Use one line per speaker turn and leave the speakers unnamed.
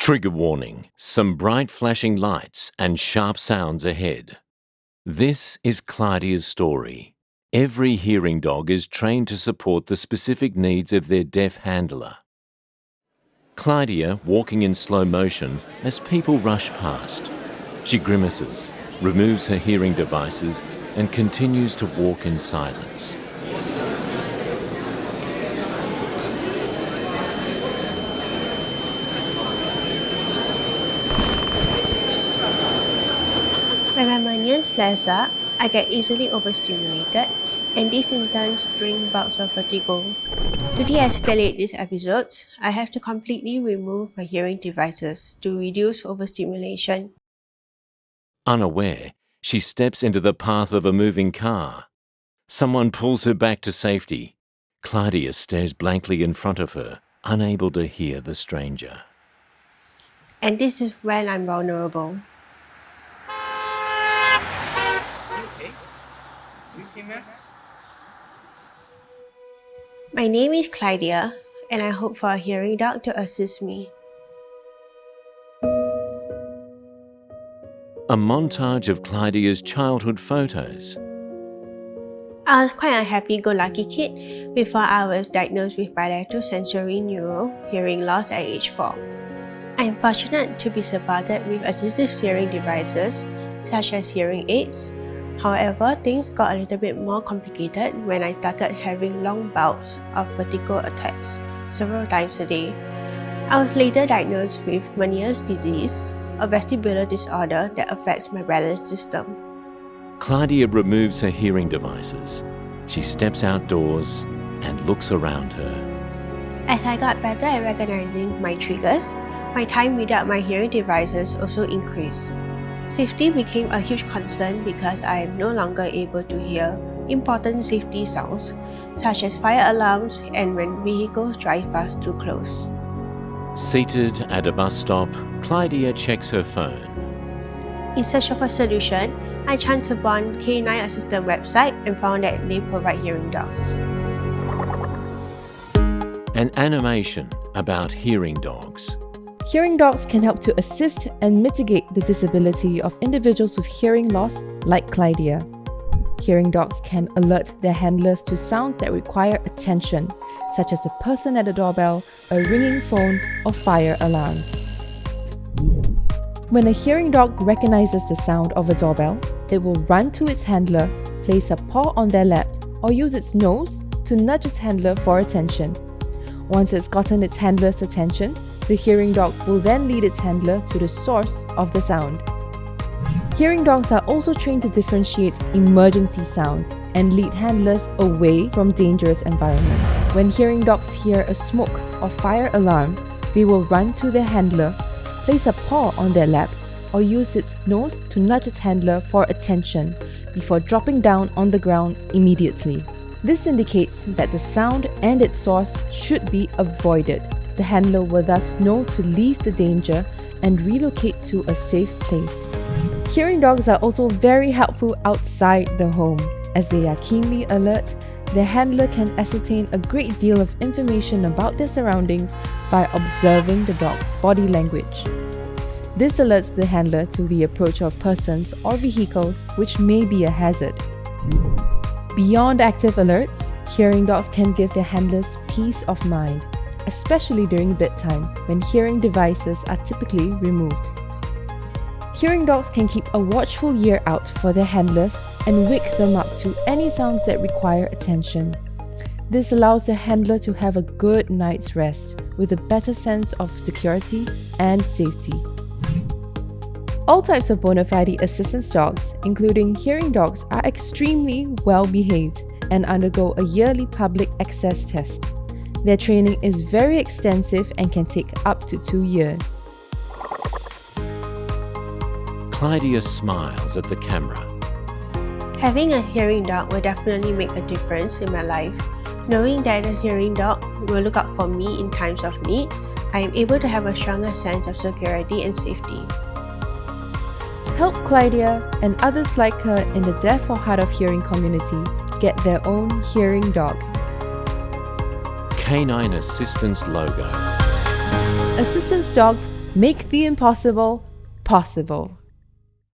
Trigger warning, some bright flashing lights and sharp sounds ahead. This is Claudia's story. Every hearing dog is trained to support the specific needs of their deaf handler. Claudia walking in slow motion as people rush past. She grimaces, removes her hearing devices and continues to walk in silence.
When my minions flares up, I get easily overstimulated, and these in turn bring bouts of vertigo. To de-escalate these episodes, I have to completely remove my hearing devices to reduce overstimulation.
Unaware, she steps into the path of a moving car. Someone pulls her back to safety. Claudia stares blankly in front of her, unable to hear the stranger.
And this is when I'm vulnerable. My name is Claudia, and I hope for a hearing dog to assist me.
A montage of Claudia's childhood photos.
I was quite a happy-go-lucky kid before I was diagnosed with bilateral sensory neural hearing loss at age 4. I'm fortunate to be supported with assistive hearing devices such as hearing aids. However, things got a little bit more complicated when I started having long bouts of vertigo attacks several times a day. I was later diagnosed with Meniere's disease, a vestibular disorder that affects my balance system.
Claudia removes her hearing devices. She steps outdoors and looks around her.
As I got better at recognizing my triggers, my time without my hearing devices also increased. Safety became a huge concern because I am no longer able to hear important safety sounds, such as fire alarms and when vehicles drive past too close.
Seated at a bus stop, Claudia checks her phone.
In search of a solution, I chanced upon K9 Assistant website and found that they provide hearing dogs.
An animation about hearing dogs.
Hearing dogs can help to assist and mitigate the disability of individuals with hearing loss, like Claudia. Hearing dogs can alert their handlers to sounds that require attention, such as a person at the doorbell, a ringing phone, or fire alarms. When a hearing dog recognizes the sound of a doorbell, it will run to its handler, place a paw on their lap, or use its nose to nudge its handler for attention. Once it's gotten its handler's attention, the hearing dog will then lead its handler to the source of the sound. Hearing dogs are also trained to differentiate emergency sounds and lead handlers away from dangerous environments. When hearing dogs hear a smoke or fire alarm, they will run to their handler, place a paw on their lap, or use its nose to nudge its handler for attention before dropping down on the ground immediately. This indicates that the sound and its source should be avoided. The handler will thus know to leave the danger and relocate to a safe place. Hearing dogs are also very helpful outside the home. As they are keenly alert, the handler can ascertain a great deal of information about their surroundings by observing the dog's body language. This alerts the handler to the approach of persons or vehicles which may be a hazard. Beyond active alerts, hearing dogs can give their handlers peace of mind, especially during bedtime when hearing devices are typically removed. Hearing dogs can keep a watchful ear out for their handlers and wake them up to any sounds that require attention. This allows the handler to have a good night's rest with a better sense of security and safety. All types of bona fide assistance dogs, including hearing dogs, are extremely well behaved and undergo a yearly public access test. Their training is very extensive and can take up to 2 years.
Claudia smiles at the camera.
Having a hearing dog will definitely make a difference in my life. Knowing that a hearing dog will look out for me in times of need, I am able to have a stronger sense of security and safety.
Help Claudia and others like her in the deaf or hard of hearing community get their own hearing dog.
Canine Assistance logo.
Assistance dogs Make the impossible possible.